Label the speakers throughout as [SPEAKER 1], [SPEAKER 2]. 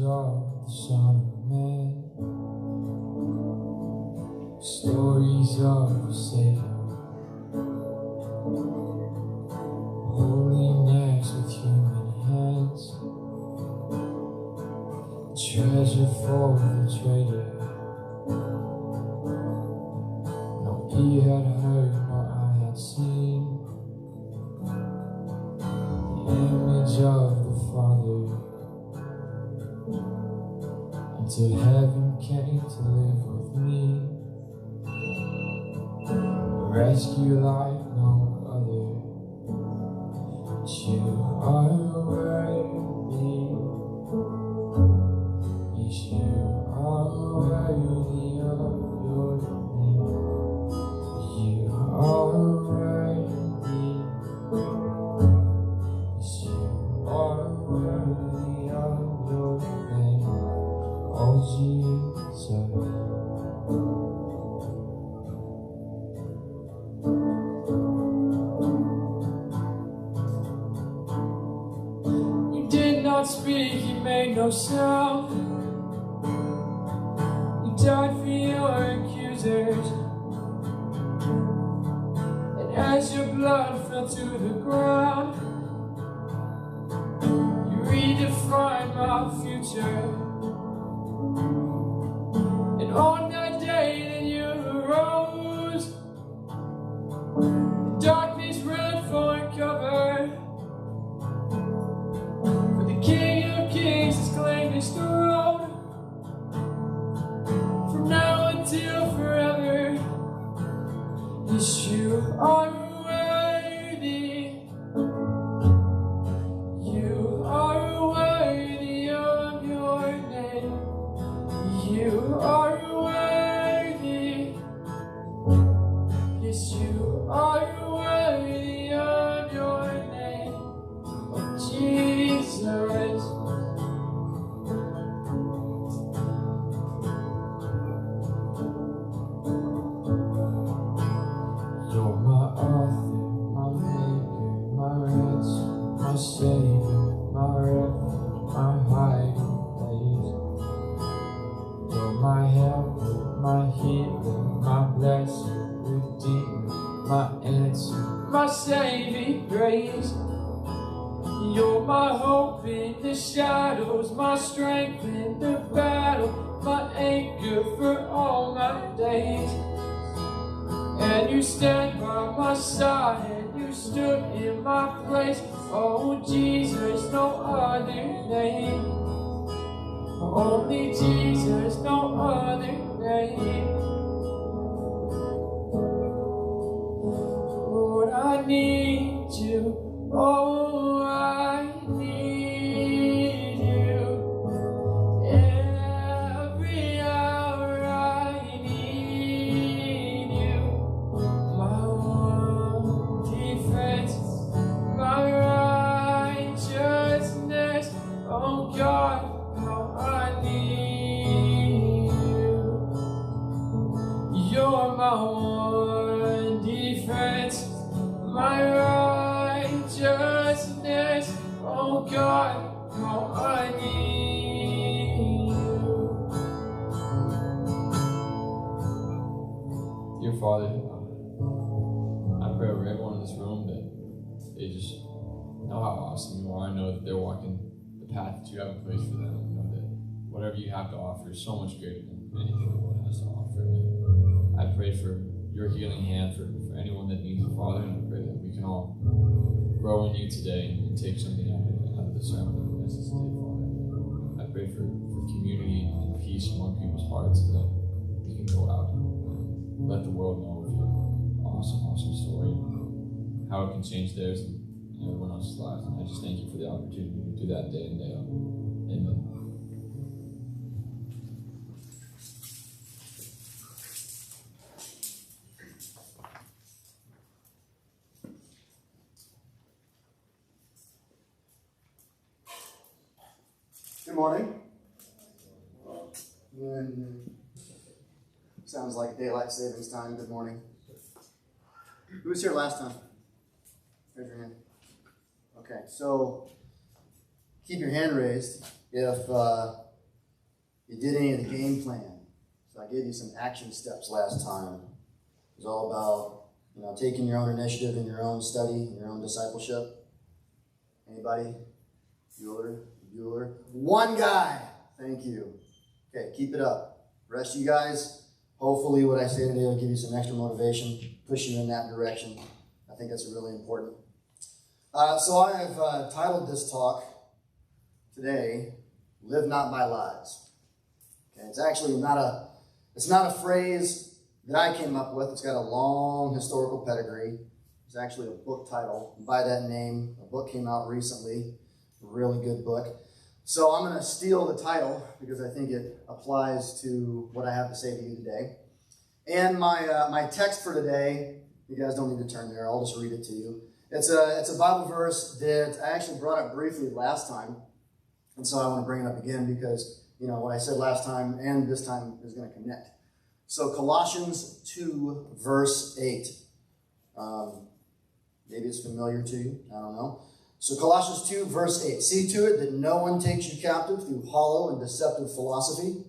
[SPEAKER 1] of the Son of Man, stories of a Savior, holiness with human hands, treasure for the treasure. No ear had heard, nor eye had seen, the image of the Father, until heaven came to live with me, rescue like no other. But you are worthy, yes, you are worthy of your name. You are worthy, yes, you are worthy of your name, oh Jesus. Speak, he made no sound. You died for your accusers, and as your blood fell to the ground, you redefined my future. And on that day that you arose, the darkness ran for cover. King of Kings has claimed his throne, from now until forever. Yes, you are worthy. You are worthy of your name. You are worthy. Yes, you are worthy of your name, oh Jesus. You're my author, my maker, my ransom, my savior, my refuge, my hiding place. You're my helper, my healer, my blesser, redeemer, my answer, my saving grace. You're my hope in the shadows, my strength in the battle, my anchor for all my days. And you stand by my side, and you stood in my place. Oh Jesus, no other name. Only Jesus, no other name. Lord, I need you. Oh, I need you. Every hour I need you. My one defense, my righteousness. Oh God, how I need you. You're my one defense, my righteousness. Oh God, how I need you. Dear Father, I pray over everyone in this room that they just know how awesome you are. I know that they're walking the path that you have in place for them. I know that whatever you have to offer is so much greater than anything the world has to offer. And I pray for your healing hand for anyone that needs it, Father, and I pray that we can all grow in you today and take something out of the sermon and the message today, Father. I pray for community and peace among people's hearts, so that we can go out and let the world know of your awesome, awesome story, how it can change theirs and everyone else's lives. And I just thank you for the opportunity to do that day in, day out. Amen.
[SPEAKER 2] Good morning. Sounds like daylight savings time. Good morning. Who was here last time? Raise your hand. Okay, so keep your hand raised if you did any of the game plan. So I gave you some action steps last time. It was all about, taking your own initiative in your own study, your own discipleship. Anybody? Bueller? One guy. Thank you. Okay, keep it up. The rest of you guys, hopefully what I say today will give you some extra motivation, push you in that direction. I think that's really important. So I have titled this talk today, Live Not by Lies. Okay, it's actually not a phrase that I came up with. It's got a long historical pedigree. It's actually a book title by that name. A book came out recently, a really good book. So I'm going to steal the title because I think it applies to what I have to say to you today. And my text for today, you guys don't need to turn there. I'll just read it to you. It's a Bible verse that I actually brought up briefly last time. And so I want to bring it up again because, what I said last time and this time is going to connect. So Colossians 2, verse 8. Maybe it's familiar to you. I don't know. So Colossians 2, verse 8. See to it that no one takes you captive through hollow and deceptive philosophy,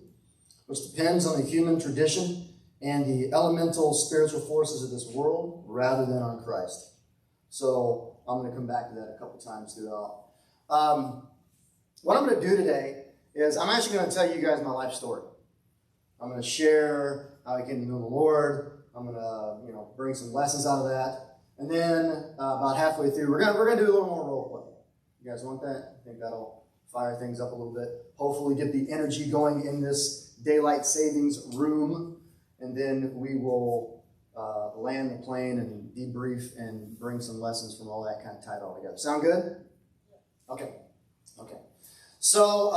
[SPEAKER 2] which depends on the human tradition and the elemental spiritual forces of this world rather than on Christ. So I'm going to come back to that a couple times throughout. What I'm going to do today is I'm actually going to tell you guys my life story. I'm going to share how I came to know the Lord. I'm going to, bring some lessons out of that. And then about halfway through, we're gonna do a little more role play. You guys want that? I think that'll fire things up a little bit. Hopefully get the energy going in this daylight savings room. And then we will land the plane and debrief and bring some lessons from all that kind of tied all together. Sound good? Okay. So,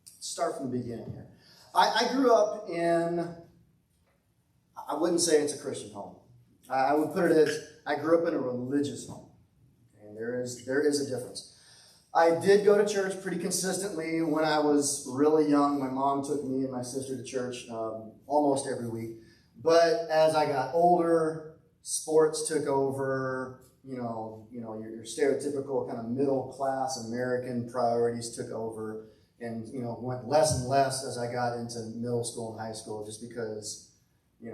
[SPEAKER 2] let's start from the beginning here. I grew up in, I wouldn't say it's a Christian home. I would put it as, I grew up in a religious home. And there is a difference. I did go to church pretty consistently when I was really young. My mom took me and my sister to church almost every week. But as I got older, sports took over. Your stereotypical kind of middle class American priorities took over, and went less and less as I got into middle school and high school, just because you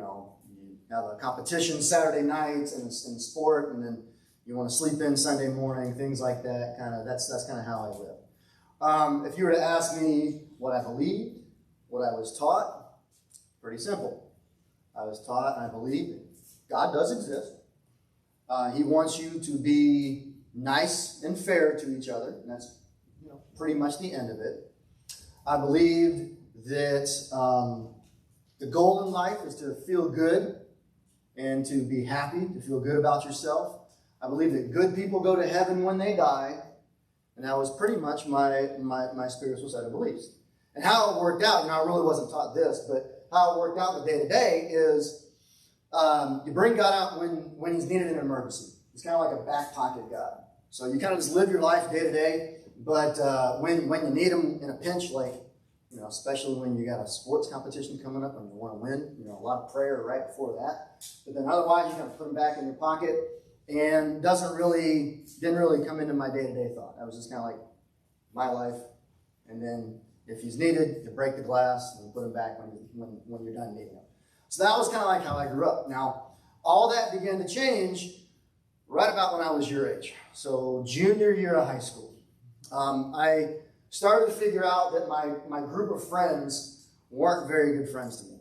[SPEAKER 2] have a competition Saturday nights and sport, and then you want to sleep in Sunday morning, things like that. That's kind of how I live. If you were to ask me what I believed, what I was taught, pretty simple. I was taught and I believed that God does exist. He wants you to be nice and fair to each other, and that's pretty much the end of it. I believed that the goal in life is to feel good and to be happy, to feel good about yourself. I believe that good people go to heaven when they die, and that was pretty much my spiritual set of beliefs. And how it worked out, I really wasn't taught this, but how it worked out the day-to-day is you bring God out when he's needed in an emergency. He's kind of like a back pocket God. So you kind of just live your life day-to-day, but when you need him in a pinch, like, especially when you got a sports competition coming up and you want to win, a lot of prayer right before that. But then otherwise, you kind of put him back in your pocket, and didn't really come into my day-to-day thought. That was just kind of like my life. And then if he's needed, you break the glass and put him back when you're done needing him. So that was kind of like how I grew up. Now, all that began to change right about when I was your age. So junior year of high school. I started to figure out that my group of friends weren't very good friends to me.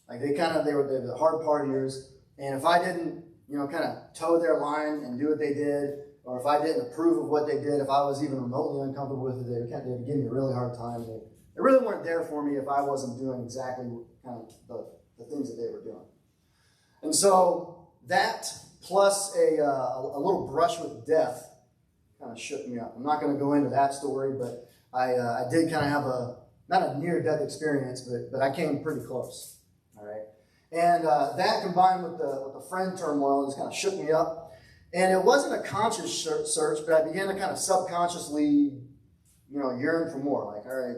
[SPEAKER 2] Like they were the hard partiers, and if I didn't, kind of toe their line and do what they did, or if I didn't approve of what they did, if I was even remotely uncomfortable with it, they would give me a really hard time. They really weren't there for me if I wasn't doing exactly kind of the things that they were doing. And so that plus a little brush with death kind of shook me up. I'm not going to go into that story, but I did kind of have not a near-death experience, but I came pretty close. All right, and that combined with the friend turmoil just kind of shook me up. And it wasn't a conscious search, but I began to kind of subconsciously, yearn for more. Like, all right,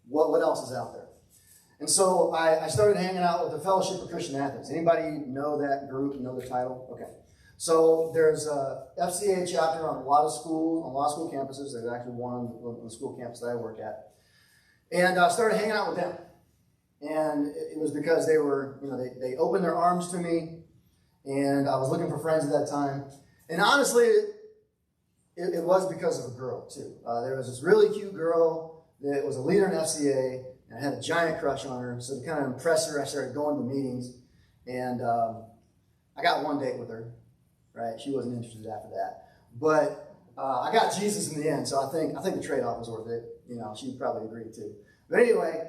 [SPEAKER 2] what else is out there? And so I started hanging out with the Fellowship of Christian Athletes. Anybody know that group, know the title? Okay. So there's a FCA chapter on a lot of school campuses. There's actually one on the school campus that I work at. And I started hanging out with them. And it was because they were, they opened their arms to me, and I was looking for friends at that time. And honestly, it was because of a girl, too. There was this really cute girl that was a leader in FCA, and I had a giant crush on her. So to kind of impress her, I started going to meetings. And I got one date with her, right? She wasn't interested after that. But I got Jesus in the end, so I think the trade-off was worth it. She'd probably agree, too. But anyway,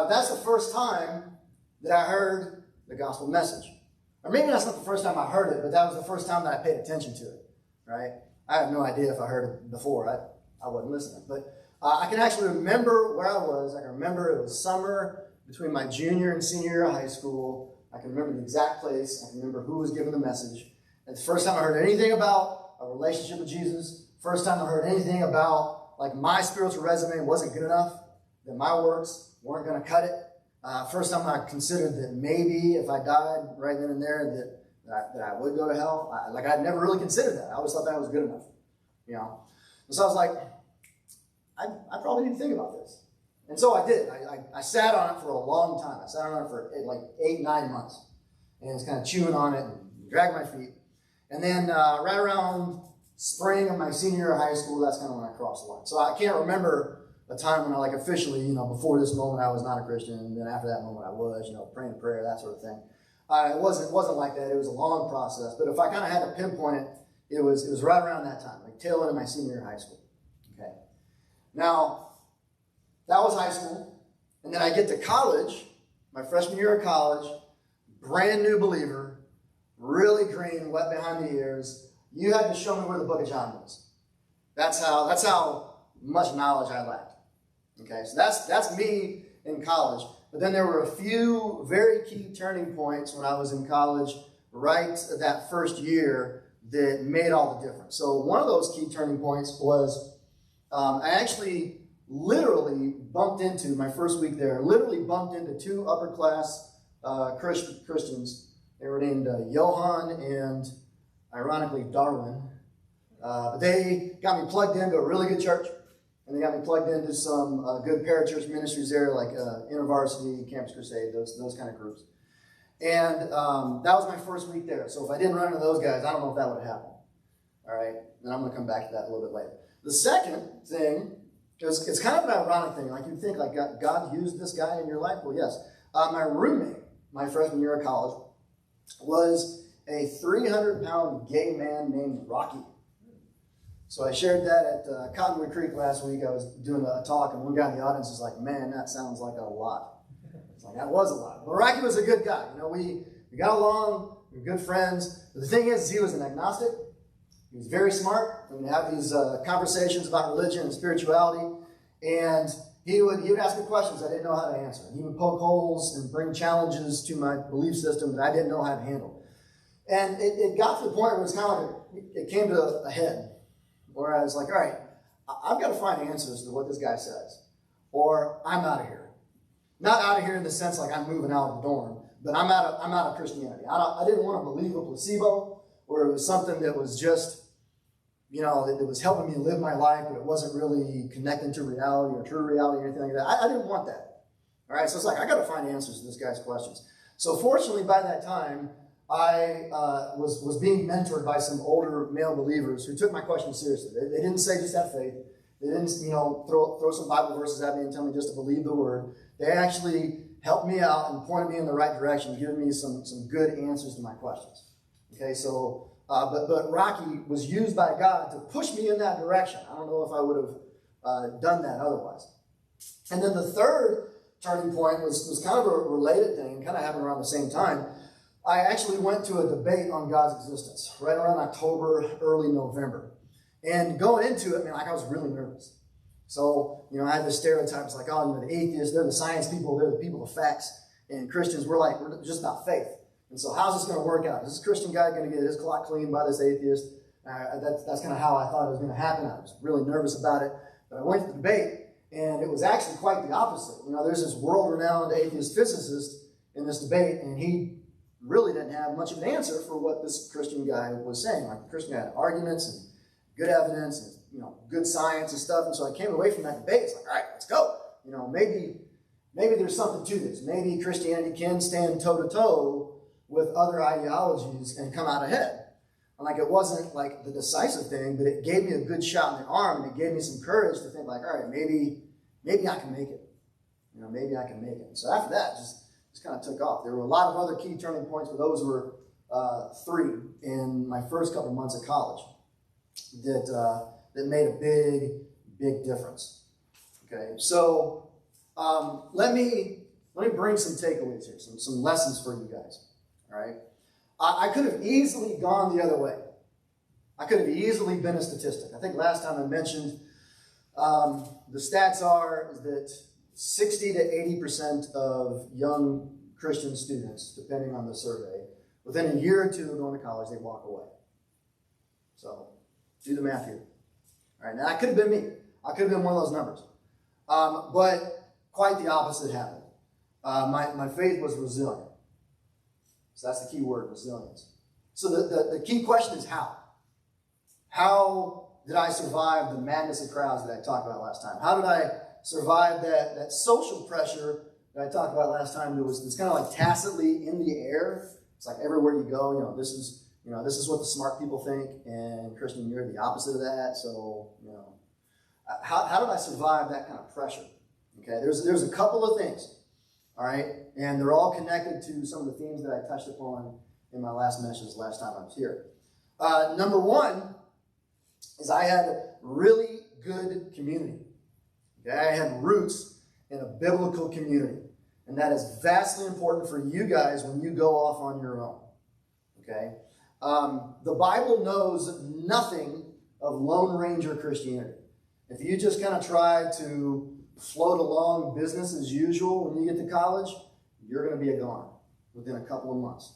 [SPEAKER 2] that's the first time that I heard the gospel message. Or maybe that's not the first time I heard it, but that was the first time that I paid attention to it, right? I have no idea if I heard it before. I wasn't listening. But I can actually remember where I was. I can remember it was summer between my junior and senior year of high school. I can remember the exact place. I can remember who was giving the message. It's the first time I heard anything about a relationship with Jesus. First time I heard anything about, like, my spiritual resume wasn't good enough, that my works weren't going to cut it. First time I considered that maybe if I died right then and there that I would go to hell. I'd never really considered that. I always thought that was good enough, And so I was like, I probably need to think about this. And so I did. I sat on it for a long time. I sat on it for like 8-9 months. And was kind of chewing on it and dragged my feet. And then right around spring of my senior year of high school, that's kind of when I crossed the line. So I can't remember a time when I officially, before this moment I was not a Christian, and then after that moment I was, praying a prayer, that sort of thing. It wasn't like that. It was a long process. But if I kind of had to pinpoint it, it was right around that time, like tail end of my senior year of high school. Okay. Now, that was high school. And then I get to college, my freshman year of college, brand new believer, really green, wet behind the ears. You had to show me where the book of John was. That's how much knowledge I lacked. Okay, so that's me in college. But then there were a few very key turning points when I was in college, right that first year, that made all the difference. So one of those key turning points was I actually literally bumped into, my first week there, bumped into two upper class Christians. They were named Johann and, ironically, Darwin. But they got me plugged into a really good church. And they got me plugged into some good parachurch ministries there, like InterVarsity, Campus Crusade, those kind of groups. And that was my first week there. So if I didn't run into those guys, I don't know if that would have happened. All right? And I'm going to come back to that a little bit later. The second thing, it's kind of an ironic thing. Like, you'd think, like, God used this guy in your life? Well, yes. My roommate, my freshman year of college, was a 300-pound gay man named Rocky. So I shared that at Cottonwood Creek last week. I was doing a talk, and one guy in the audience was like, man, that sounds like a lot. It's like, that was a lot. But Rocky was a good guy. We got along. We were good friends. But the thing is, he was an agnostic. He was very smart. And we have these conversations about religion and spirituality. And he would ask me questions I didn't know how to answer. He would poke holes and bring challenges to my belief system that I didn't know how to handle. And it got to the point where it was kind of like, it came to a head. Where I was like, all right, I've got to find answers to what this guy says, or I'm out of here. Not out of here in the sense like I'm moving out of the dorm, but I'm out of Christianity. I didn't want to believe a placebo, or it was something that was just, that was helping me live my life, but it wasn't really connecting to reality or true reality or anything like that. I didn't want that. All right, so it's like, I got to find answers to this guy's questions. So fortunately, by that time, I was being mentored by some older male believers who took my questions seriously. They didn't say just have faith. They didn't, throw some Bible verses at me and tell me just to believe the word. They actually helped me out and pointed me in the right direction, giving me some good answers to my questions. Okay, so, but Rocky was used by God to push me in that direction. I don't know if I would have done that otherwise. And then the third turning point was kind of a related thing, kind of happened around the same time. I actually went to a debate on God's existence right around October, early November. And going into it, I was really nervous. So, I had this stereotype. It's like, the atheists, they're the science people, they're the people of facts. And Christians, we're just about faith. And so how's this going to work out? Is this Christian guy going to get his clock cleaned by this atheist? That's kind of how I thought it was going to happen. I was really nervous about it. But I went to the debate, and it was actually quite the opposite. There's this world-renowned atheist physicist in this debate, and he really didn't have much of an answer for what this Christian guy was saying. Like, the Christian guy had arguments and good evidence and good science and stuff. And so I came away from that debate. It's like, all right, let's go. maybe there's something to this. Maybe Christianity can stand toe-to-toe with other ideologies and come out ahead. And like, it wasn't like the decisive thing, but it gave me a good shot in the arm, and it gave me some courage to think like, all right, maybe I can make it. Maybe I can make it. So after that, just kind of took off. There were a lot of other key turning points, but those were 3 in my first couple months of college that made a big difference. Okay, so let me bring some takeaways here, some lessons for you guys. All right, I could have easily gone the other way. I could have easily been a statistic. I think last time I mentioned the stats are that 60 to 80% of young Christian students, depending on the survey, within a year or two of going to college, they walk away. So do the math here. All right, now that could have been me. I could have been one of those numbers. But quite the opposite happened. My faith was resilient. So that's the key word, resilience. So the key question is how? How did I survive the madness of crowds that I talked about last time? How did I survive that social pressure that I talked about last time? It's kind of like tacitly in the air. It's like everywhere you go, this is what the smart people think, and Christian, you're the opposite of that. So, how did I survive that kind of pressure? Okay, there's a couple of things, all right, and they're all connected to some of the themes that I touched upon in my last message last time I was here. Number one is I had really good community. Okay, I had roots in a biblical community, and that is vastly important for you guys when you go off on your own. Okay, the Bible knows nothing of Lone Ranger Christianity. If you just kind of try to float along business as usual when you get to college, you're going to be a goner within a couple of months.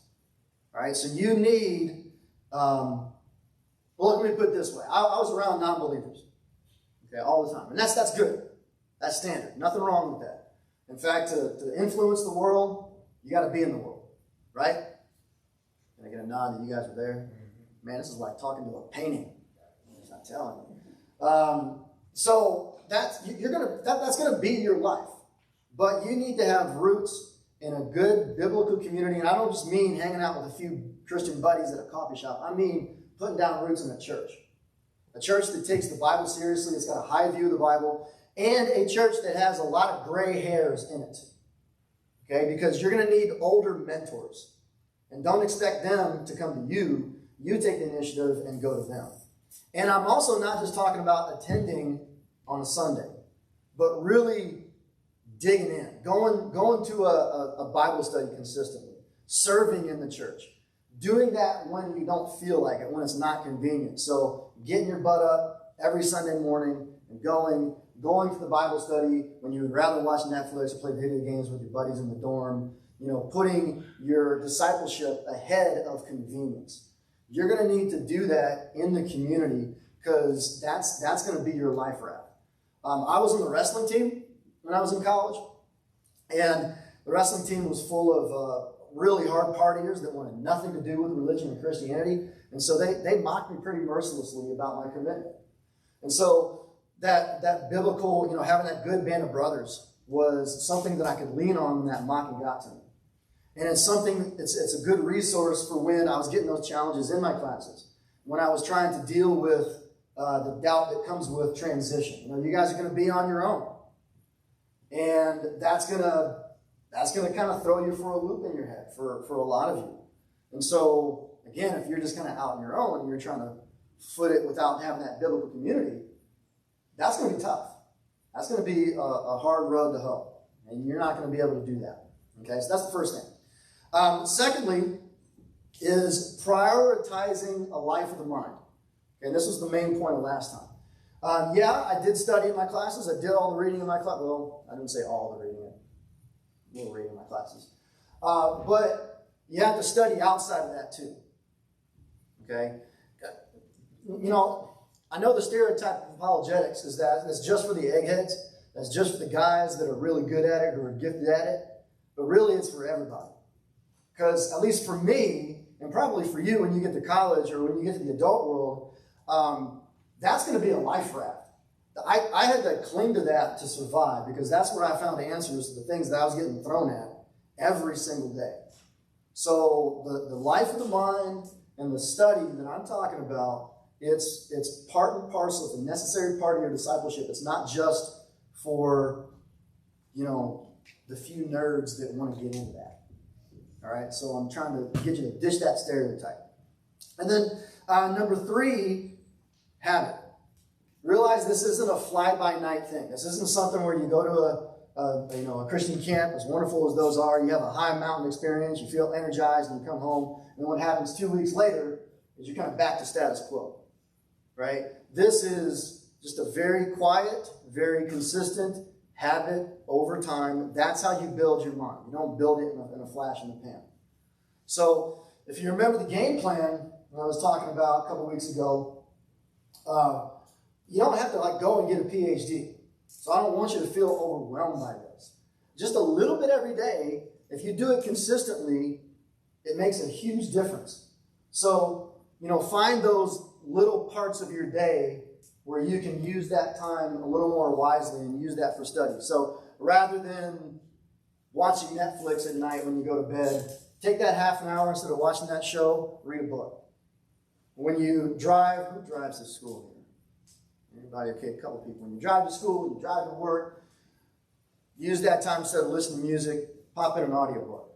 [SPEAKER 2] All right, so you need, well, let me put it this way. I was around non-believers, okay, all the time. And that's good. That's standard. Nothing wrong with that. In fact, to influence the world, you got to be in the world, right? Can I get a nod that you guys are there? Man, this is like talking to a painting. I'm not telling you. So that's gonna be your life. But you need to have roots in a good biblical community. And I don't just mean hanging out with a few Christian buddies at a coffee shop. I mean putting down roots in a church. A church that takes the Bible seriously, it's got a high view of the Bible, and a church that has a lot of gray hairs in it. Okay, because you're going to need older mentors. And don't expect them to come to you. You take the initiative and go to them. And I'm also not just talking about attending on a Sunday, but really digging in, going to a Bible study consistently, serving in the church, doing that when you don't feel like it, when it's not convenient. So getting your butt up every Sunday morning and going to the Bible study when you would rather watch Netflix or play video games with your buddies in the dorm, putting your discipleship ahead of convenience. You're going to need to do that in the community because that's going to be your life raft. I was on the wrestling team when I was in college, and the wrestling team was full of really hard partiers that wanted nothing to do with religion and Christianity, and so they mocked me pretty mercilessly about my commitment. And so that biblical, having that good band of brothers was something that I could lean on when that mocking got to me. And it's a good resource for when I was getting those challenges in my classes, when I was trying to deal with the doubt that comes with transition. You guys are going to be on your own. And that's going to kind of throw you for a loop in your head for a lot of you. And so, again, if you're just kind of out on your own and you're trying to foot it without having that biblical community, that's going to be tough. That's going to be a hard road to hoe. And you're not going to be able to do that. Okay, so that's the first thing. Secondly is prioritizing a life of the mind. Okay, this was the main point of last time. I did study in my classes. I did all the reading in my class. Well, I didn't say all the reading. A little reading in my classes. But you have to study outside of that too. Okay? I know the stereotype of apologetics is that it's just for the eggheads. That's just for the guys that are really good at it or are gifted at it. But really, it's for everybody. Because at least for me, and probably for you when you get to college or when you get to the adult world, that's going to be a life raft. I had to cling to that to survive, because that's where I found the answers to the things that I was getting thrown at every single day. So the life of the mind and the study that I'm talking about, it's part and parcel. It's a necessary part of your discipleship. It's not just for, the few nerds that want to get into that. All right, so I'm trying to get you to ditch that stereotype. And then number 3, habit. Realize this isn't a fly-by-night thing. This isn't something where you go to a Christian camp, as wonderful as those are, you have a high mountain experience, you feel energized, and you come home, and what happens 2 weeks later is you're kind of back to status quo, right? This is just a very quiet, very consistent habit over time. That's how you build your mind. You don't build it in a flash in the pan. So if you remember the game plan that I was talking about a couple weeks ago, you don't have to go and get a PhD. So I don't want you to feel overwhelmed by this. Just a little bit every day, if you do it consistently, it makes a huge difference. So, find those little parts of your day where you can use that time a little more wisely and use that for study. So rather than watching Netflix at night when you go to bed, take that half an hour instead of watching that show, read a book. When you drive, who drives to school here? Anybody? Okay, a couple people. When you drive to school, you drive to work, use that time instead of listening to music, pop in an audiobook.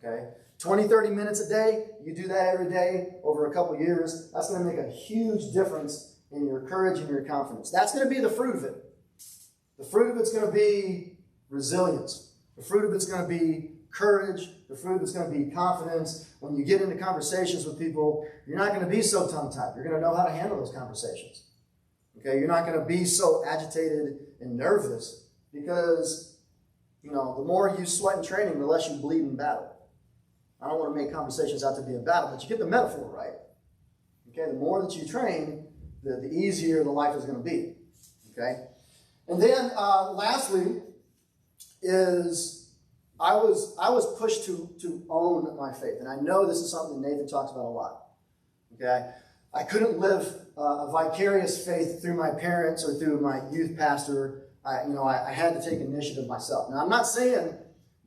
[SPEAKER 2] Okay? 20, 30 minutes a day, you do that every day over a couple years, that's going to make a huge difference in your courage and your confidence. That's going to be the fruit of it. The fruit of it's going to be resilience. The fruit of it's going to be courage. The fruit of it's going to be confidence. When you get into conversations with people, you're not going to be so tongue-tied. You're going to know how to handle those conversations. Okay, you're not going to be so agitated and nervous because, the more you sweat in training, the less you bleed in battle. I don't want to make conversations out to be a battle, but you get the metaphor right. Okay, the more that you train, the easier the life is going to be. Okay, and then lastly is I was pushed to own my faith, and I know this is something that Nathan talks about a lot. Okay, I couldn't live a vicarious faith through my parents or through my youth pastor. I had to take initiative myself. Now I'm not saying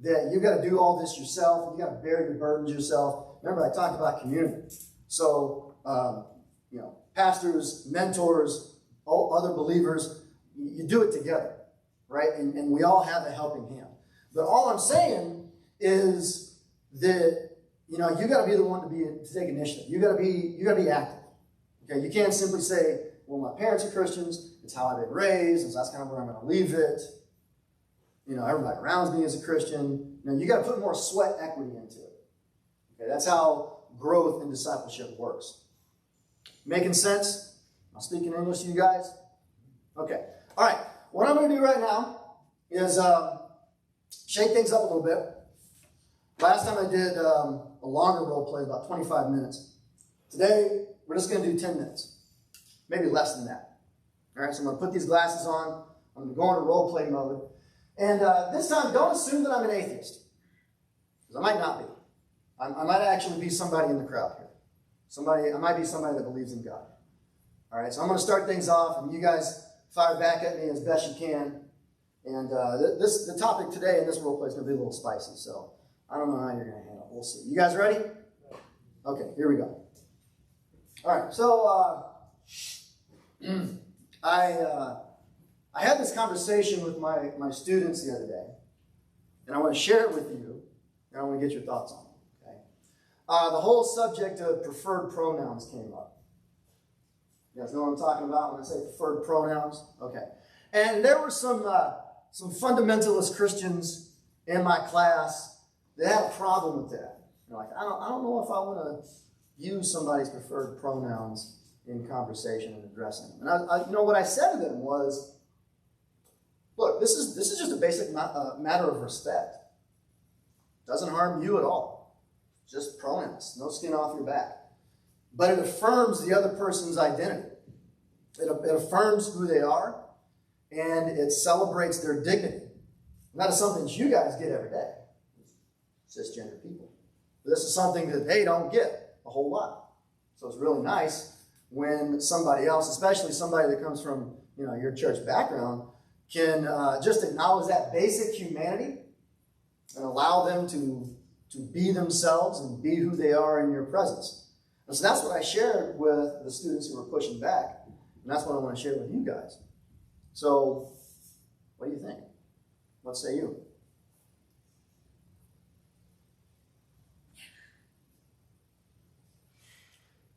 [SPEAKER 2] that you got to do all this yourself. You got to bear your burdens yourself. Remember, I talked about community. So, pastors, mentors, all other believers, you do it together, right? And we all have a helping hand. But all I'm saying is that, you got to be the one to take initiative. You got to be active. Okay, you can't simply say, well, my parents are Christians. It's how I've been raised, and so that's kind of where I'm going to leave it. Everybody around me is a Christian. You got to put more sweat equity into it. Okay, that's how growth and discipleship works. Making sense? I'm speaking English to you guys? Okay. All right. What I'm going to do right now is shake things up a little bit. Last time I did a longer role play, about 25 minutes. Today, we're just going to do 10 minutes. Maybe less than that. All right, so I'm going to put these glasses on. I'm going to go into role play mode. And this time, don't assume that I'm an atheist. Because I might not be. I might actually be somebody in the crowd here. I might be somebody that believes in God. All right, so I'm going to start things off, and you guys fire back at me as best you can. And the topic today in this role play is going to be a little spicy, so I don't know how you're going to handle it. We'll see. You guys ready? Okay, here we go. All right, so I had this conversation with my students the other day, and I want to share it with you, and I want to get your thoughts on it. Okay? The whole subject of preferred pronouns came up. You guys know what I'm talking about when I say preferred pronouns? Okay. And there were some fundamentalist Christians in my class that had a problem with that. They're like, I don't know if I want to use somebody's preferred pronouns in conversation and addressing them. And what I said to them was, look, this is just a basic matter of respect. Doesn't harm you at all. Just pronouns, no skin off your back. But it affirms the other person's identity. It affirms who they are, and it celebrates their dignity. And that is something that you guys get every day, cisgender people. But this is something that they don't get a whole lot. So it's really nice when somebody else, especially somebody that comes from your church background, can just acknowledge that basic humanity and allow them to be themselves and be who they are in your presence. And so that's what I shared with the students who were pushing back. And that's what I want to share with you guys. So, what do you think? What say you?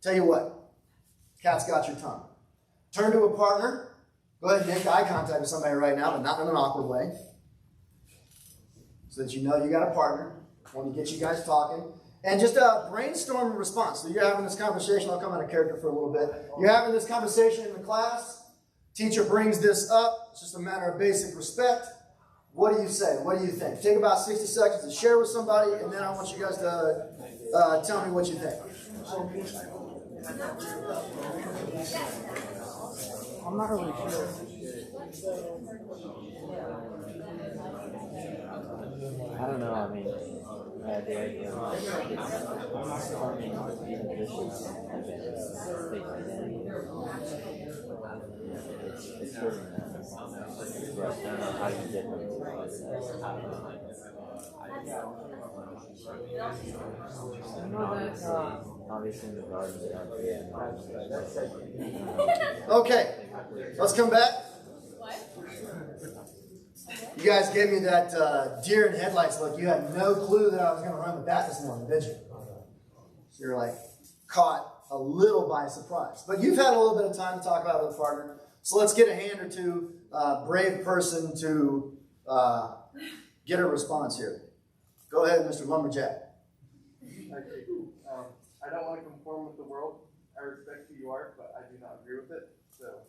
[SPEAKER 2] Tell you what, cat's got your tongue. Turn to a partner. Go ahead and make eye contact with somebody right now, but not in an awkward way. So that you know you got a partner. I want to get you guys talking. And just brainstorm a response. So you're having this conversation. I'll come out of character for a little bit. You're having this conversation in the class. Teacher brings this up. It's just a matter of basic respect. What do you say? What do you think? Take about 60 seconds to share with somebody, and then I want you guys to tell me what you think.
[SPEAKER 3] I'm not really sure. I don't know. I mean, the idea of it's sort of I don't know how you get them. Obviously in the garden
[SPEAKER 2] Okay, let's come back. You guys gave me that deer in headlights look. You had no clue that I was going to run with that this morning, did you? So you're like caught a little by surprise. But you've had a little bit of time to talk about it with a partner. So let's get a hand or two, brave person to get a response here. Go ahead, Mr. Lumberjack.
[SPEAKER 4] I don't want to conform with the world. I respect who you are, but I do not agree with it. So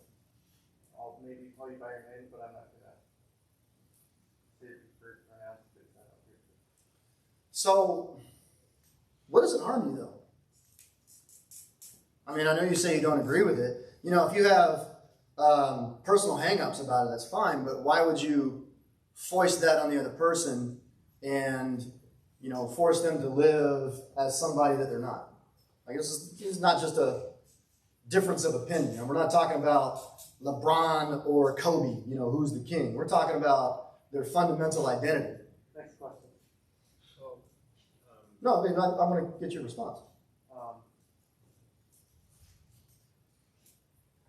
[SPEAKER 4] I'll maybe call you by your name, but I'm not going to say your preferred pronouns because I don't agree with it.
[SPEAKER 2] So, what does it harm you, though? I mean, I know you say you don't agree with it. If you have personal hang-ups about it, that's fine, but why would you foist that on the other person and, force them to live as somebody that they're not? I guess it's not just a difference of opinion. We're not talking about LeBron or Kobe, who's the king. We're talking about their fundamental identity.
[SPEAKER 4] Next question. So,
[SPEAKER 2] No, I mean, I'm going to get your response.
[SPEAKER 5] I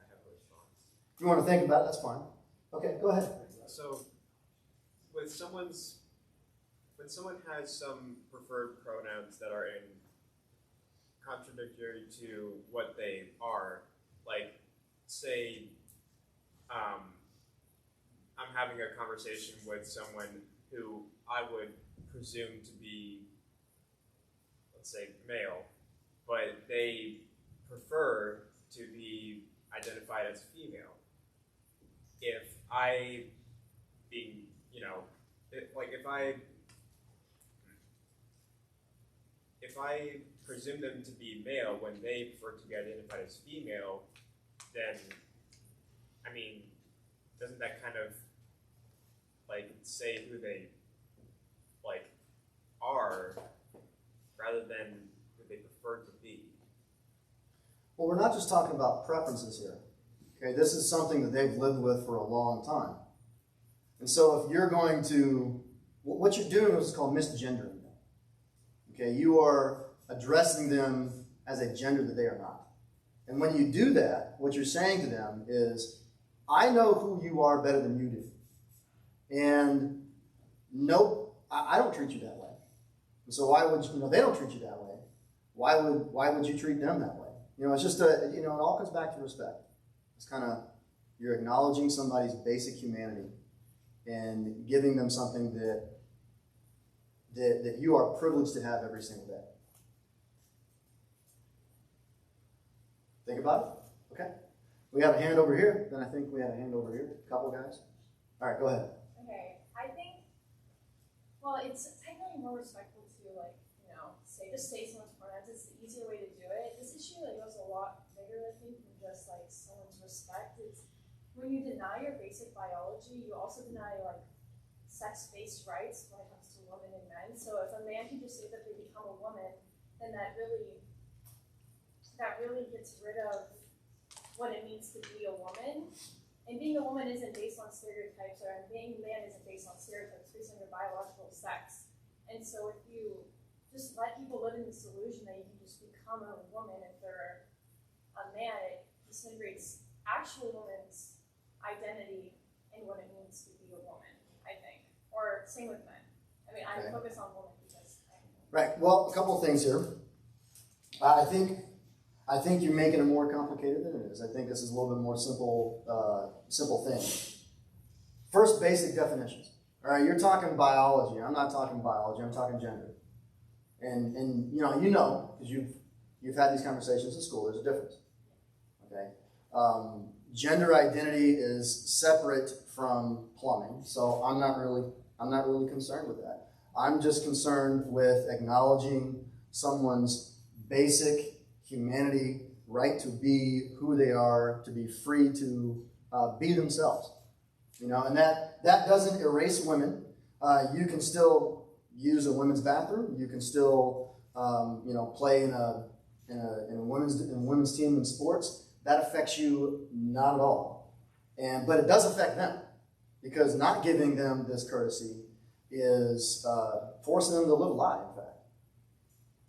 [SPEAKER 5] have a response.
[SPEAKER 2] If you want to think about it, that's fine. Okay, go ahead.
[SPEAKER 5] So, when someone has some preferred pronouns that are in contradictory to what they are, like, say, I'm having a conversation with someone who I would presume to be, let's say, male, but they prefer to be identified as female. If I being, if I presume them to be male when they prefer to be identified as female, then, I mean, doesn't that kind of, say who they, are, rather than who they prefer to be?
[SPEAKER 2] Well, we're not just talking about preferences here. Okay, this is something that they've lived with for a long time. And so if you're going to, what you're doing is called misgendering. Okay, you are addressing them as a gender that they are not. And when you do that, what you're saying to them is, I know who you are better than you do. And no, I don't treat you that way. And so why would they don't treat you that way. Why would you treat them that way? It's just it all comes back to respect. It's kind of, you're acknowledging somebody's basic humanity and giving them something that you are privileged to have every single day. Think about it. Okay. We have a hand over here. Then I think we have a hand over here. A couple guys. All right, go ahead.
[SPEAKER 6] Okay. I think, it's technically more respectful to, say someone's pronouns. It's the easier way to do it. This issue goes a lot bigger, I think, than just someone's respect. It's when you deny your basic biology, you also deny sex-based rights when it comes to women and men. So if a man can just say that they become a woman, then that really gets rid of what it means to be a woman. And being a woman isn't based on stereotypes, or being a man isn't based on stereotypes, based on your biological sex. And so if you just let people live in this illusion that you can just become a woman if they're a man, it disintegrates actual women's identity and what it means to be a woman, I think. Or same with men. I mean, I focus on women because
[SPEAKER 2] Right. Well, a couple of things here. I think you're making it more complicated than it is. I think this is a little bit more simple thing. First, basic definitions. All right, you're talking biology. I'm not talking biology. I'm talking gender. And you know because you've had these conversations in school. There's a difference. Okay. Gender identity is separate from plumbing, so I'm not really concerned with that. I'm just concerned with acknowledging someone's basic humanity, right to be who they are, to be free to be themselves. And that doesn't erase women. You can still use a women's bathroom. You can still play in a women's team in sports. That affects you not at all. But it does affect them, because not giving them this courtesy is forcing them to live a lie, in fact.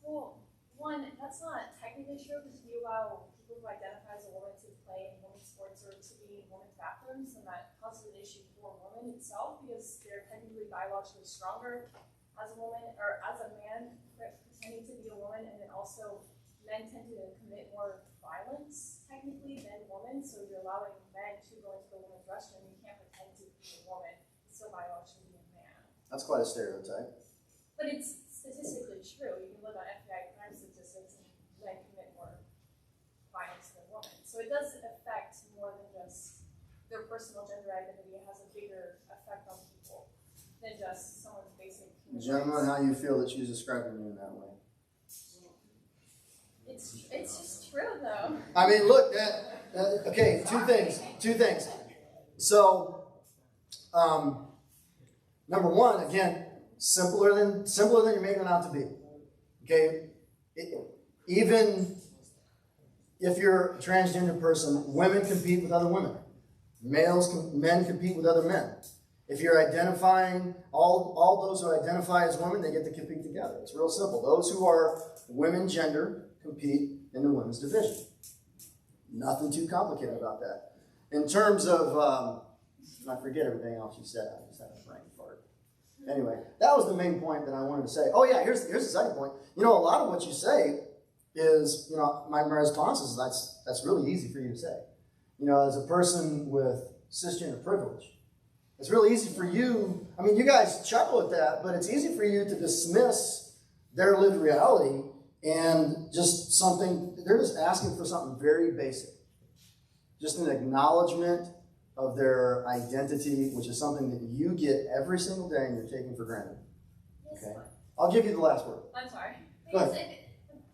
[SPEAKER 6] well, one, that's not technically true, because if you allow people who identify as a woman to play in women's sports or to be in women's bathrooms, then that causes an issue for women itself, because they're technically biologically stronger as a woman or as a man pretending to be a woman, and then also men tend to commit more violence technically than women, so you're allowing men to go into the women's restroom. You can't pretend to be a woman and still biologically be a man.
[SPEAKER 2] That's quite a stereotype.
[SPEAKER 6] But it's statistically true. You can look on FBI crime statistics, and men commit more violence than women. So it does affect more than just their personal gender identity. It has a bigger effect on people than just someone's basic human
[SPEAKER 2] Gentlemen,
[SPEAKER 6] rights.
[SPEAKER 2] how you feel that she's describing you in that way?
[SPEAKER 6] It's just true, though.
[SPEAKER 2] I mean, look, okay, two things. So, number one, again, simpler than you're making it out to be. Okay, even if you're a transgender person, women compete with other women. Men compete with other men. If you're identifying, all those who identify as women, they get to compete together. It's real simple. Those who are women gender compete in the women's division. Nothing too complicated about that. In terms of, I forget everything else you said. I just had a brain fart. Anyway, that was the main point that I wanted to say. Oh yeah, here's the second point. A lot of what you say is, my response is that's really easy for you to say. As a person with cisgender privilege, it's really easy for you. I mean, you guys chuckle at that, but it's easy for you to dismiss their lived reality and just something, they're just asking for something very basic. Just an acknowledgement of their identity, which is something that you get every single day and you're taking for granted. Okay? I'll give you the last word.
[SPEAKER 6] I'm sorry.
[SPEAKER 2] Go
[SPEAKER 6] Because
[SPEAKER 2] ahead.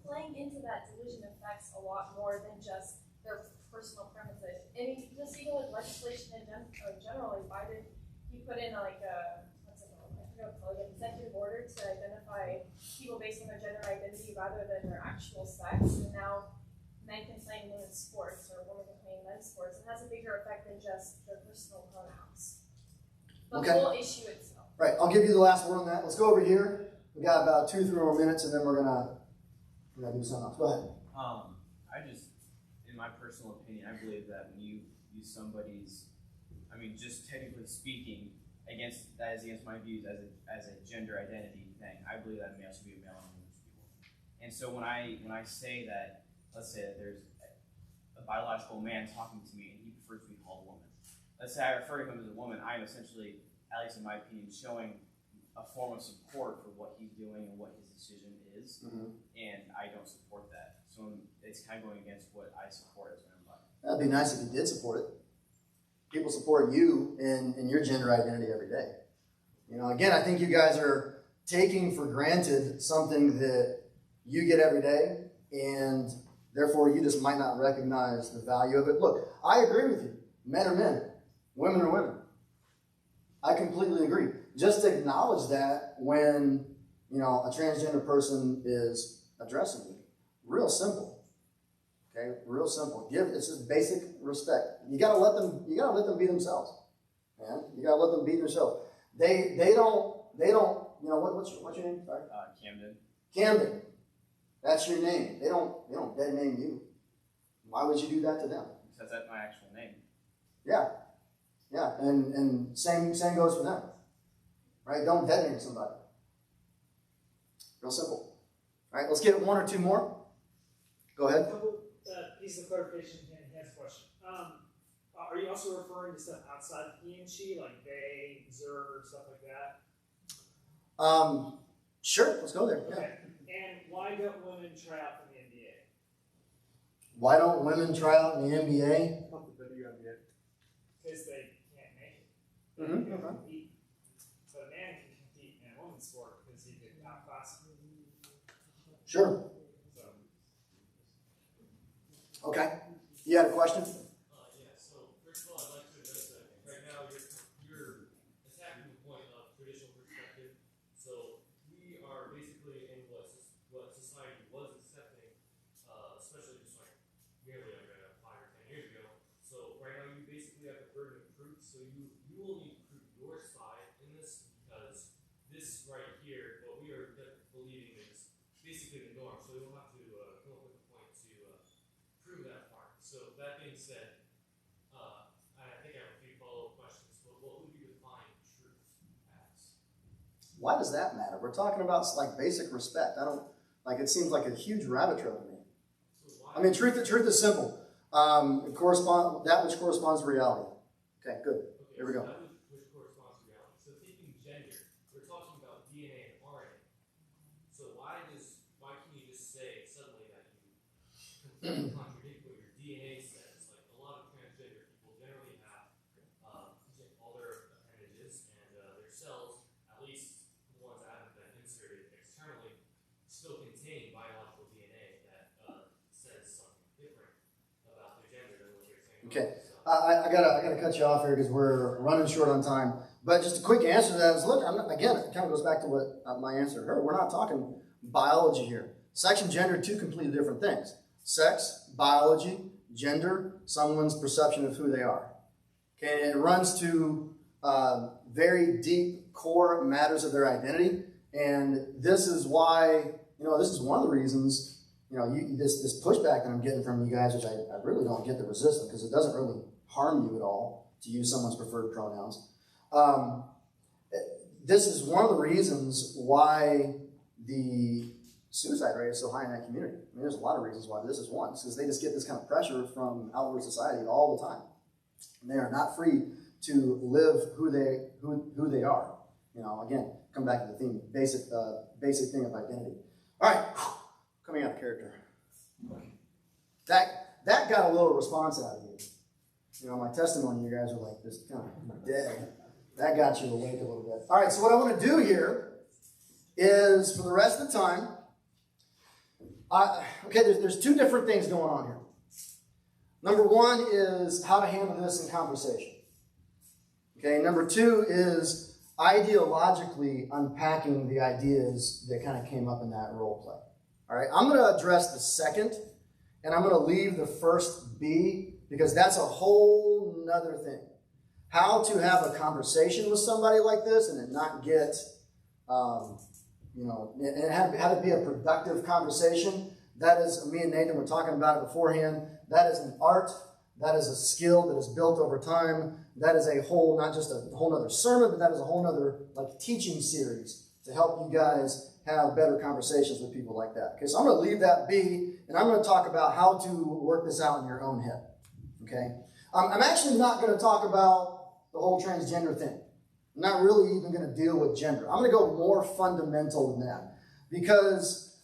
[SPEAKER 6] playing into that delusion affects a lot more than just their personal preferences. I mean, just even with legislation in general, like Biden, he put in like a, an executive order to identify people based on their gender identity rather than their actual sex. And now men can play in women's sports or women can play in men's sports. And has a bigger effect than just their personal pronouns. The whole issue itself.
[SPEAKER 2] Right, I'll give you the last word on that. Let's go over here. We got about 2-3 more minutes, and then we're gonna do something else. Go ahead.
[SPEAKER 3] In my personal opinion, I believe that when you use somebody's, just technically speaking, against my views as a gender identity thing, I believe that a male should be a male and a woman should be a woman. And so when I say that, let's say that there's a biological man talking to me and he prefers to be called a woman. Let's say I refer to him as a woman, I am essentially, at least in my opinion, showing a form of support for what he's doing and what his decision is, and I don't support that. So it's kind of going against what I support as an empire.
[SPEAKER 2] That'd be nice if you did support it. People support you in your gender identity every day. Again, I think you guys are taking for granted something that you get every day, and therefore you just might not recognize the value of it. Look, I agree with you. Men are men. Women are women. I completely agree. Just acknowledge that when, a transgender person is addressing you. Real simple. Okay, real simple. It's just basic respect. You gotta let them be themselves. Man, you gotta let them be themselves. They don't. What's your name? Sorry.
[SPEAKER 3] Camden.
[SPEAKER 2] Camden. That's your name. They don't dead name you. Why would you do that to them?
[SPEAKER 3] Because that's my actual name.
[SPEAKER 2] Yeah. Yeah. And same goes for them. Right? Don't dead name somebody. Real simple. All right, let's get one or two more. Go ahead.
[SPEAKER 7] A couple pieces of clarification to Dan's question. Are you also referring to stuff outside of he and she, like they, zer, stuff like that?
[SPEAKER 2] Sure, let's go there.
[SPEAKER 7] Okay.
[SPEAKER 2] Yeah.
[SPEAKER 7] And why don't women try out for the NBA?
[SPEAKER 2] Why don't women try out in the NBA?
[SPEAKER 7] Because they can't make it.
[SPEAKER 2] Mm-hmm.
[SPEAKER 7] They can
[SPEAKER 2] Okay.
[SPEAKER 7] compete. But a man can compete in a woman's sport because he can outclass him.
[SPEAKER 2] Sure.
[SPEAKER 7] So,
[SPEAKER 2] Okay. You had a question?
[SPEAKER 8] Yeah, so first of all, I'd like to address that. Right now, you're attacking the point of traditional perspective. So we are basically in what society was accepting, especially just like nearly like 5 or 10 years ago. So right now, you basically have the burden of proof. So you will need to prove your side in this because this right here, what we are believing is basically the norm. So you'll have to come up with a point to prove that part. So that being said, I think I have a few follow-up questions, but what would you define truth as?
[SPEAKER 2] Why does that matter? We're talking about like basic respect. It seems like a huge rabbit trail to me.
[SPEAKER 8] So why
[SPEAKER 2] I mean, truth is simple. That which corresponds to reality. Okay, good.
[SPEAKER 8] okay,
[SPEAKER 2] Here we
[SPEAKER 8] so
[SPEAKER 2] go.
[SPEAKER 8] that which corresponds to reality. So taking gender, we're talking about DNA and RNA. So why can you just say suddenly that you completely contradict what your DNA says? Like a lot of transgender people generally have all their appendages and their cells, at least the ones that haven't been inserted externally, still contain biological DNA that says something different about their gender than what they're saying.
[SPEAKER 2] Okay.
[SPEAKER 8] About themselves.
[SPEAKER 2] I gotta cut you off here because we're running short on time. But just a quick answer to that is, look, again, it kind of goes back to what my answer to her. We're not talking biology here. Sex and gender are two completely different things. Sex, biology, gender, someone's perception of who they are. Okay, and it runs to very deep core matters of their identity. And this is why, this is one of the reasons, this pushback that I'm getting from you guys, which I really don't get the resistance because it doesn't really harm you at all to use someone's preferred pronouns. This is one of the reasons why the suicide rate is so high in that community. I mean, there's a lot of reasons why. This is one. It's because they just get this kind of pressure from outward society all the time. And they are not free to live who they are. Again, come back to the theme, basic thing of identity. All right, coming out of character. That got a little response out of you. My testimony, you guys are like this kind of dead. That got you awake a little bit. All right, so what I want to do here is, for the rest of the time, there's two different things going on here. Number one is how to handle this in conversation. Okay, number two is ideologically unpacking the ideas that kind of came up in that role play. All right, I'm going to address the second, and I'm going to leave the first B because that's a whole nother thing. How to have a conversation with somebody like this and it not get, and have it be a productive conversation. That is, me and Nathan were talking about it beforehand. That is an art. That is a skill that is built over time. That is not just a whole nother sermon, but that is a whole nother teaching series to help you guys have better conversations with people like that. Okay, so I'm going to leave that be, and I'm going to talk about how to work this out in your own head. Okay, I'm actually not going to talk about the whole transgender thing. I'm not really even going to deal with gender. I'm going to go more fundamental than that because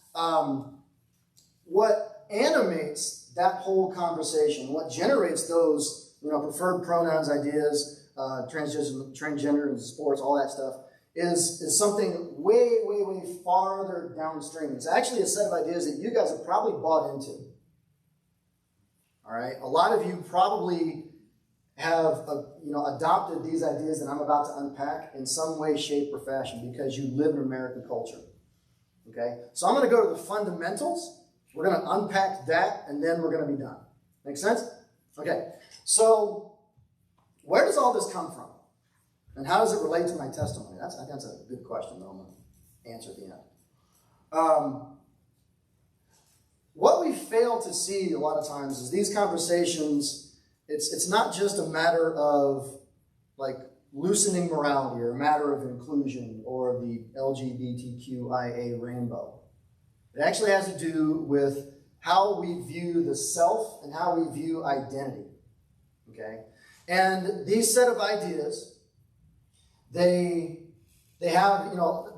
[SPEAKER 2] what animates that whole conversation, what generates those preferred pronouns ideas, transgender and sports, all that stuff, is something way, way, way farther downstream. It's actually a set of ideas that you guys have probably bought into. All right, a lot of you probably have adopted these ideas that I'm about to unpack in some way, shape, or fashion because you live in American culture. Okay, so I'm going to go to the fundamentals We're going to unpack that, and then we're going to be done. Make sense? Okay. So where does all this come from? And how does it relate to my testimony? I think that's a good question that I'm going to answer at the end. What we fail to see a lot of times is these conversations, it's not just a matter of like loosening morality or a matter of inclusion or the LGBTQIA rainbow. It actually has to do with how we view the self and how we view identity. Okay? And these set of ideas, they have,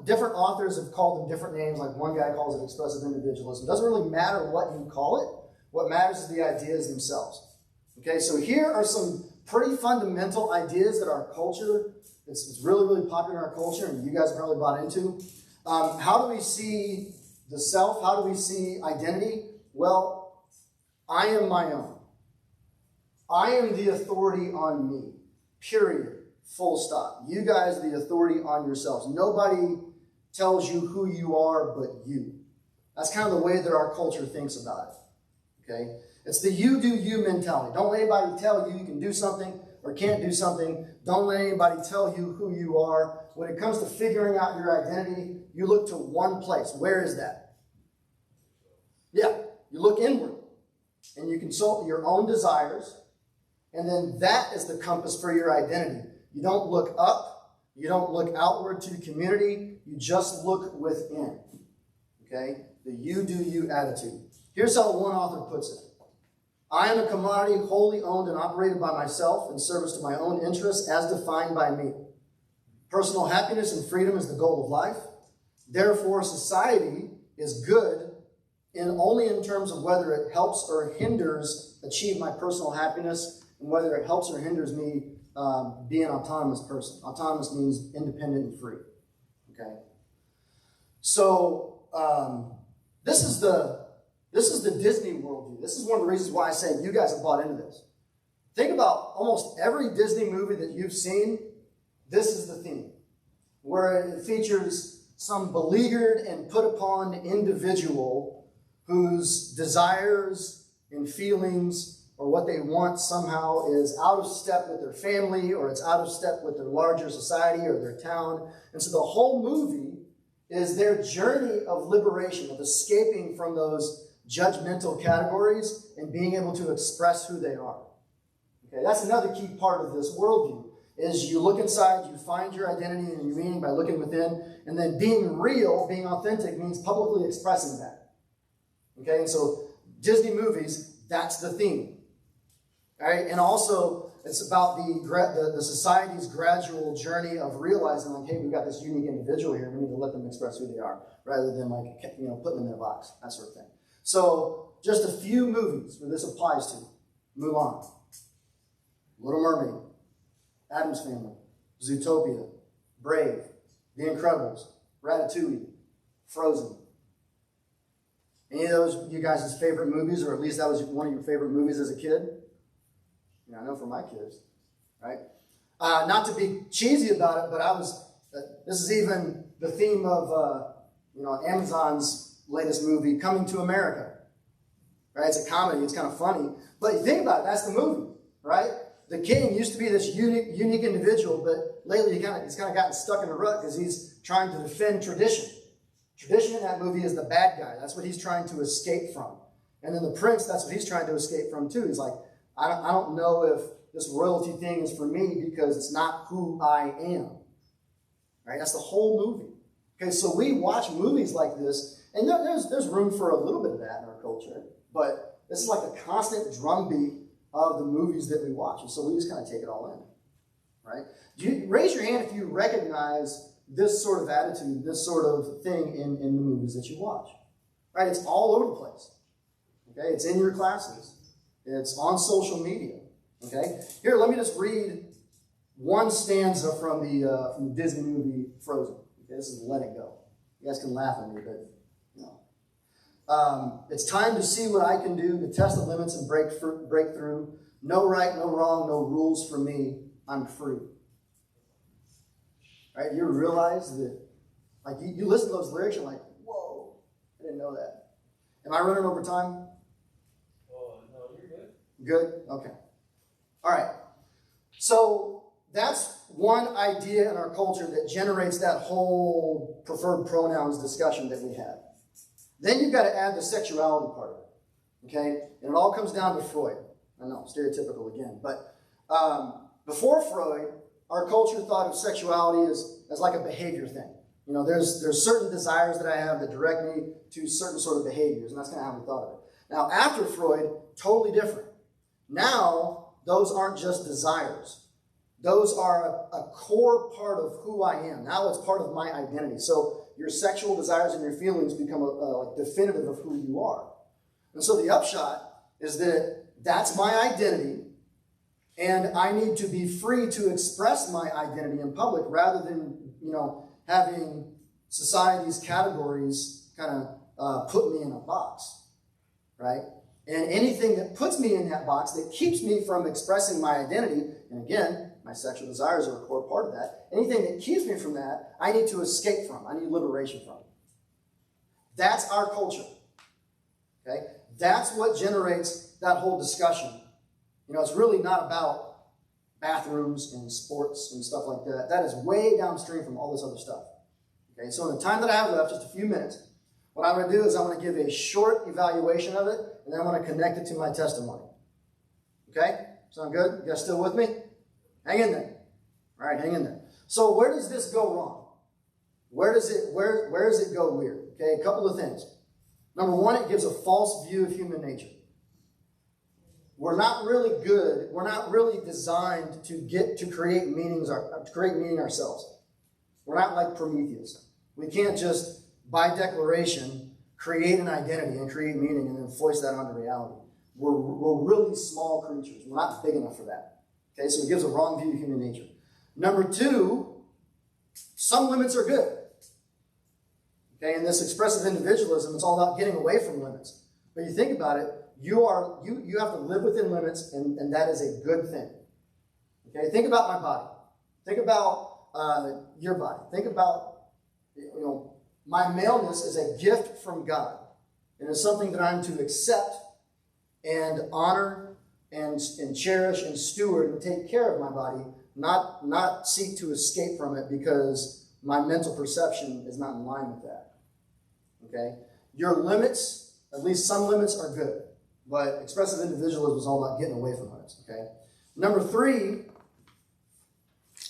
[SPEAKER 2] different authors have called them different names. Like one guy calls it expressive individualism. It doesn't really matter what you call it. What matters is the ideas themselves. Okay, so here are some pretty fundamental ideas that our culture, it's really, really popular in our culture, and you guys have probably bought into. How do we see the self? How do we see identity? Well, I am my own. I am the authority on me. Period. Full stop. You guys are the authority on yourselves. Nobody tells you who you are but you. That's kind of the way that our culture thinks about it. Okay? It's the you do you mentality. Don't let anybody tell you you can do something or can't do something. Don't let anybody tell you who you are. When it comes to figuring out your identity, you look to one place. Where is that? Yeah, you look inward and you consult your own desires, and then that is the compass for your identity. You don't look up. You don't look outward to the community. You just look within. Okay? The you do you attitude. Here's how one author puts it. I am a commodity wholly owned and operated by myself in service to my own interests as defined by me. Personal happiness and freedom is the goal of life. Therefore, society is good only in terms of whether it helps or hinders achieve my personal happiness and whether it helps or hinders me be an autonomous person. Autonomous means independent and free. Okay? So this is the Disney worldview. This is one of the reasons why I say you guys have bought into this. Think about almost every Disney movie that you've seen. This is the theme, where it features some beleaguered and put upon individual whose desires and feelings or what they want somehow is out of step with their family, or it's out of step with their larger society or their town. And so the whole movie is their journey of liberation, of escaping from those judgmental categories and being able to express who they are. Okay, that's another key part of this worldview, is you look inside, you find your identity and your meaning by looking within, and then being real, being authentic, means publicly expressing that. Okay, and so Disney movies, that's the theme. All right, and also it's about the society's gradual journey of realizing, like, hey, we've got this unique individual here, we need to let them express who they are, rather than putting them in a box, that sort of thing. So just a few movies where this applies to. Mulan, Little Mermaid, Addams Family, Zootopia, Brave, The Incredibles, Ratatouille, Frozen. Any of those you guys' favorite movies, or at least that was one of your favorite movies as a kid? Yeah, I know for my kids, right? Not to be cheesy about it, but this is even the theme of, Amazon's latest movie, Coming to America, right? It's a comedy, it's kind of funny, but you think about it, that's the movie, right? The king used to be this unique individual, but lately he's kind of gotten stuck in a rut because he's trying to defend tradition. Tradition in that movie is the bad guy. That's what he's trying to escape from. And then the prince, that's what he's trying to escape from too. He's like, I don't know if this royalty thing is for me because it's not who I am. Right? That's the whole movie. Okay, so we watch movies like this, and there's room for a little bit of that in our culture, but this is like a constant drumbeat of the movies that we watch, and so we just kind of take it all in. Right? Raise your hand if you recognize this sort of attitude, this sort of thing in the movies that you watch. Right? It's all over the place. Okay? It's in your classes. It's on social media. Okay? Here, let me just read one stanza from the Disney movie Frozen. Okay? This is Let It Go. You guys can laugh at me, but it's time to see what I can do to test the limits and break through. No right, no wrong, no rules for me. I'm free. Right? You realize that, like, you listen to those lyrics, you're like, whoa, I didn't know that. Am I running over time?
[SPEAKER 8] Oh, no, you're good.
[SPEAKER 2] Good? Okay. All right. So that's one idea in our culture that generates that whole preferred pronouns discussion that we had. Then you've got to add the sexuality part of it. Okay? And it all comes down to Freud. I know, stereotypical again. But before Freud, our culture thought of sexuality as like a behavior thing. You know, there's certain desires that I have that direct me to certain sort of behaviors, and that's kind of how we thought of it. Now, after Freud, totally different. Now, those aren't just desires. Those are a core part of who I am. Now it's part of my identity. So your sexual desires and your feelings become like definitive of who you are. And so the upshot is that that's my identity, and I need to be free to express my identity in public rather than, having society's categories kind of put me in a box, right? And anything that puts me in that box, that keeps me from expressing my identity, and again, my sexual desires are a core part of that, anything that keeps me from that, I need to escape from. I need liberation from. That's our culture, okay? That's what generates that whole discussion. It's really not about bathrooms and sports and stuff like that. That is way downstream from all this other stuff. Okay, so in the time that I have left, just a few minutes, what I'm going to do is I'm going to give a short evaluation of it, and then I'm going to connect it to my testimony. Okay? Sound good? You guys still with me? Hang in there. All right, hang in there. So where does this go wrong? Where does it go weird? Okay, a couple of things. Number one, it gives a false view of human nature. We're not really good. We're not really designed to create meaning ourselves. We're not like Prometheus. We can't just, by declaration, create an identity and create meaning and then foist that onto reality. We're really small creatures. We're not big enough for that. Okay, so it gives a wrong view of human nature. Number two, some limits are good. Okay, in this expressive individualism, it's all about getting away from limits. But you think about it, you have to live within limits, and that is a good thing. Okay, think about my body. Think about your body. Think about, my maleness is a gift from God. And it's something that I'm to accept and honor and cherish and steward and take care of my body, not seek to escape from it because my mental perception is not in line with that. Okay? Your limits, at least some limits, are good. But expressive individualism is all about getting away from limits. Okay? Number three,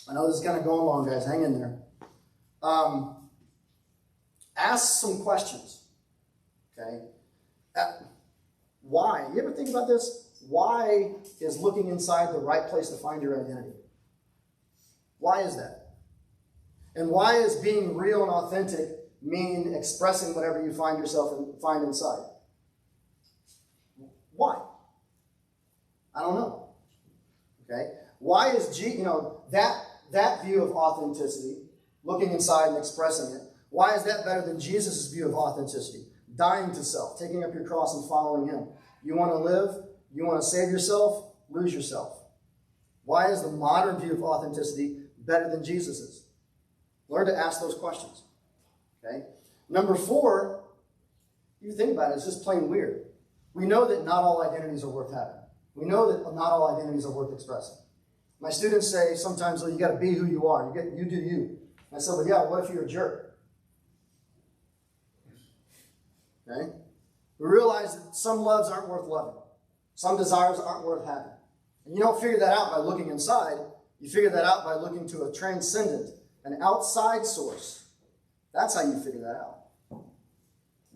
[SPEAKER 2] I know this is kind of going long, guys. Hang in there. Ask some questions. Okay? Why? You ever think about this? Why is looking inside the right place to find your identity? Why is that? And why is being real and authentic mean expressing whatever you find inside? Why? I don't know. Okay? Why is that view of authenticity, looking inside and expressing it, why is that better than Jesus' view of authenticity? Dying to self, taking up your cross and following him. You want to live? You want to save yourself? Lose yourself. Why is the modern view of authenticity better than Jesus's? Learn to ask those questions. Okay? Number four, you think about it, it's just plain weird. We know that not all identities are worth having. We know that not all identities are worth expressing. My students say sometimes, you got to be who you are. You do you. And I said, well, yeah, what if you're a jerk? Okay? We realize that some loves aren't worth loving. Some desires aren't worth having. And you don't figure that out by looking inside. You figure that out by looking to a transcendent, an outside source. That's how you figure that out.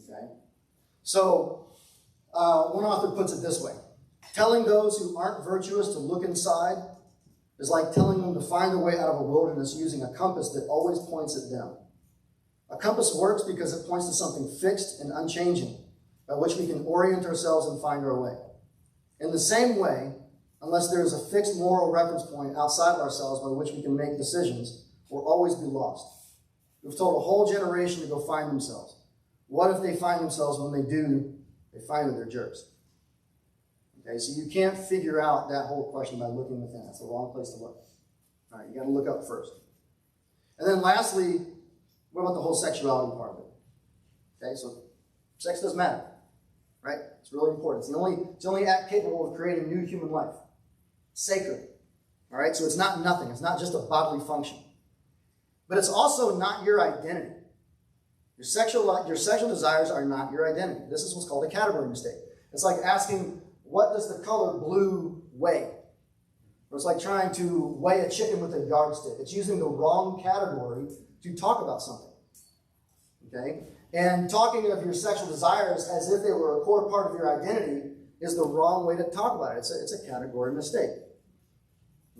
[SPEAKER 2] Okay? So, one author puts it this way. Telling those who aren't virtuous to look inside is like telling them to find a way out of a wilderness using a compass that always points it down. A compass works because it points to something fixed and unchanging, by which we can orient ourselves and find our way. In the same way, unless there is a fixed moral reference point outside of ourselves by which we can make decisions, we'll always be lost. We've told a whole generation to go find themselves. What if they find themselves when they do, they find that they're jerks? Okay, so you can't figure out that whole question by looking within. That's the wrong place to look. All right, you got to look up first. And then lastly, what about the whole sexuality part of it? Okay, so sex does matter. right? It's really important. It's the only act capable of creating new human life. Sacred. All right? So it's not nothing. It's not just a bodily function. But it's also not your identity. Your sexual desires are not your identity. This is what's called a category mistake. It's like asking, what does the color blue weigh? Or it's like trying to weigh a chicken with a yardstick. It's using the wrong category to talk about something. Okay? And talking of your sexual desires as if they were a core part of your identity is the wrong way to talk about it. It's a category mistake.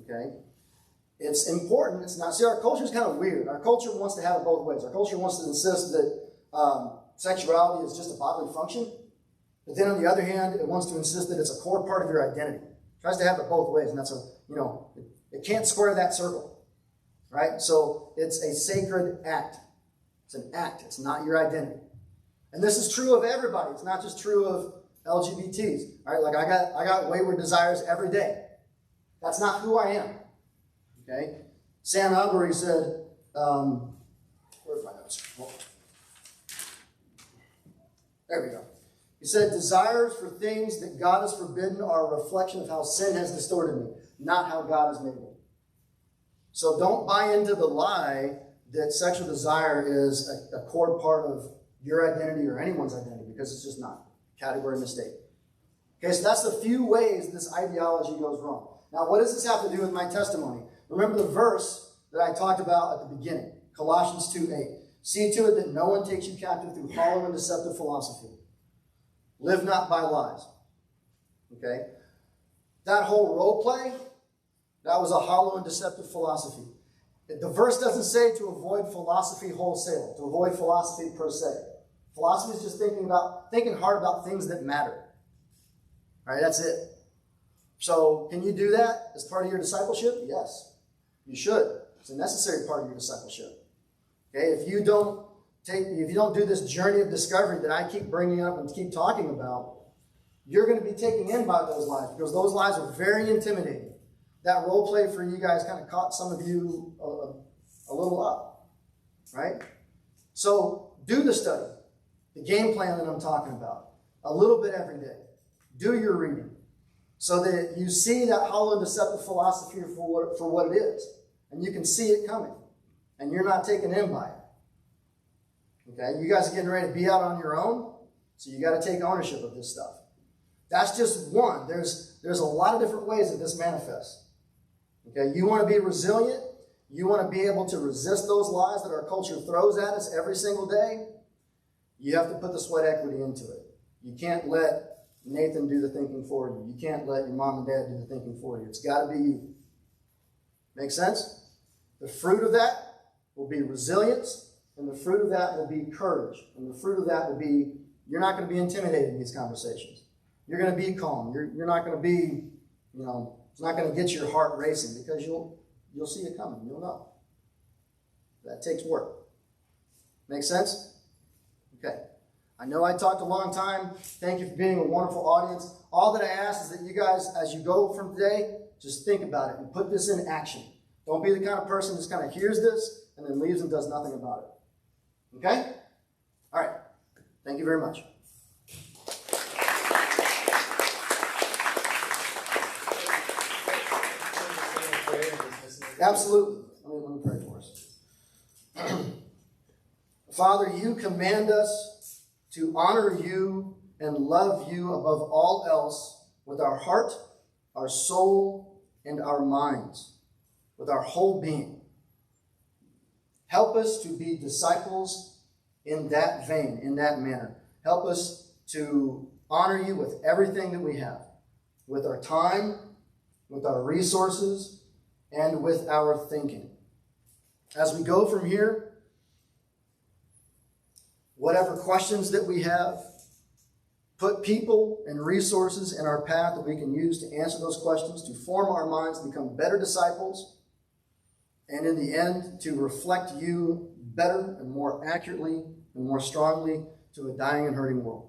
[SPEAKER 2] Okay? It's important. It's not. See, our culture is kind of weird. Our culture wants to have it both ways. Our culture wants to insist that sexuality is just a bodily function. But then on the other hand, it wants to insist that it's a core part of your identity. It tries to have it both ways. And that's it can't square that circle. Right? So it's a sacred act. It's an act. It's not your identity. And this is true of everybody. It's not just true of LGBTs. All right? Like I got wayward desires every day. That's not who I am. Okay? Sam Albury said, where's my notes? There we go. He said, desires for things that God has forbidden are a reflection of how sin has distorted me, not how God has made me. So don't buy into the lie that sexual desire is a core part of your identity or anyone's identity, because it's just not. Category mistake. Okay, so that's the few ways this ideology goes wrong. Now, what does this have to do with my testimony? Remember the verse that I talked about at the beginning, Colossians 2:8. See to it that no one takes you captive through hollow and deceptive philosophy. Live not by lies. Okay? That whole role play, that was a hollow and deceptive philosophy. The verse doesn't say to avoid philosophy wholesale, to avoid philosophy per se. Philosophy is just thinking hard about things that matter. All right, that's it. So, can you do that as part of your discipleship? Yes, you should. It's a necessary part of your discipleship. Okay, if you don't do this journey of discovery that I keep bringing up and keep talking about, you're going to be taken in by those lies, because those lies are very intimidating. That role play for you guys kind of caught some of you a little up, right? So do the study, the game plan that I'm talking about, a little bit every day. Do your reading so that you see that hollow deceptive philosophy for what it is, and you can see it coming, and you're not taken in by it. Okay, you guys are getting ready to be out on your own, so you got to take ownership of this stuff. That's just one. There's a lot of different ways that this manifests. Okay, you want to be resilient. You want to be able to resist those lies that our culture throws at us every single day. You have to put the sweat equity into it. You can't let Nathan do the thinking for you. You can't let your mom and dad do the thinking for you. It's got to be you. Make sense? The fruit of that will be resilience, and the fruit of that will be courage, and the fruit of that will be you're not going to be intimidated in these conversations. You're going to be calm. You're not going to be, it's not going to get your heart racing, because you'll see it coming. You'll know. That takes work. Make sense? Okay. I know I talked a long time. Thank you for being a wonderful audience. All that I ask is that you guys, as you go from today, just think about it and put this in action. Don't be the kind of person that just kind of hears this and then leaves and does nothing about it. Okay? All right. Thank you very much. Absolutely. Let me pray for us. Father, you command us to honor you and love you above all else with our heart, our soul, and our minds, with our whole being. Help us to be disciples in that vein, in that manner. Help us to honor you with everything that we have, with our time, with our resources, and with our thinking. As we go from here, whatever questions that we have, put people and resources in our path that we can use to answer those questions, to form our minds, to become better disciples, and in the end, to reflect you better and more accurately and more strongly to a dying and hurting world.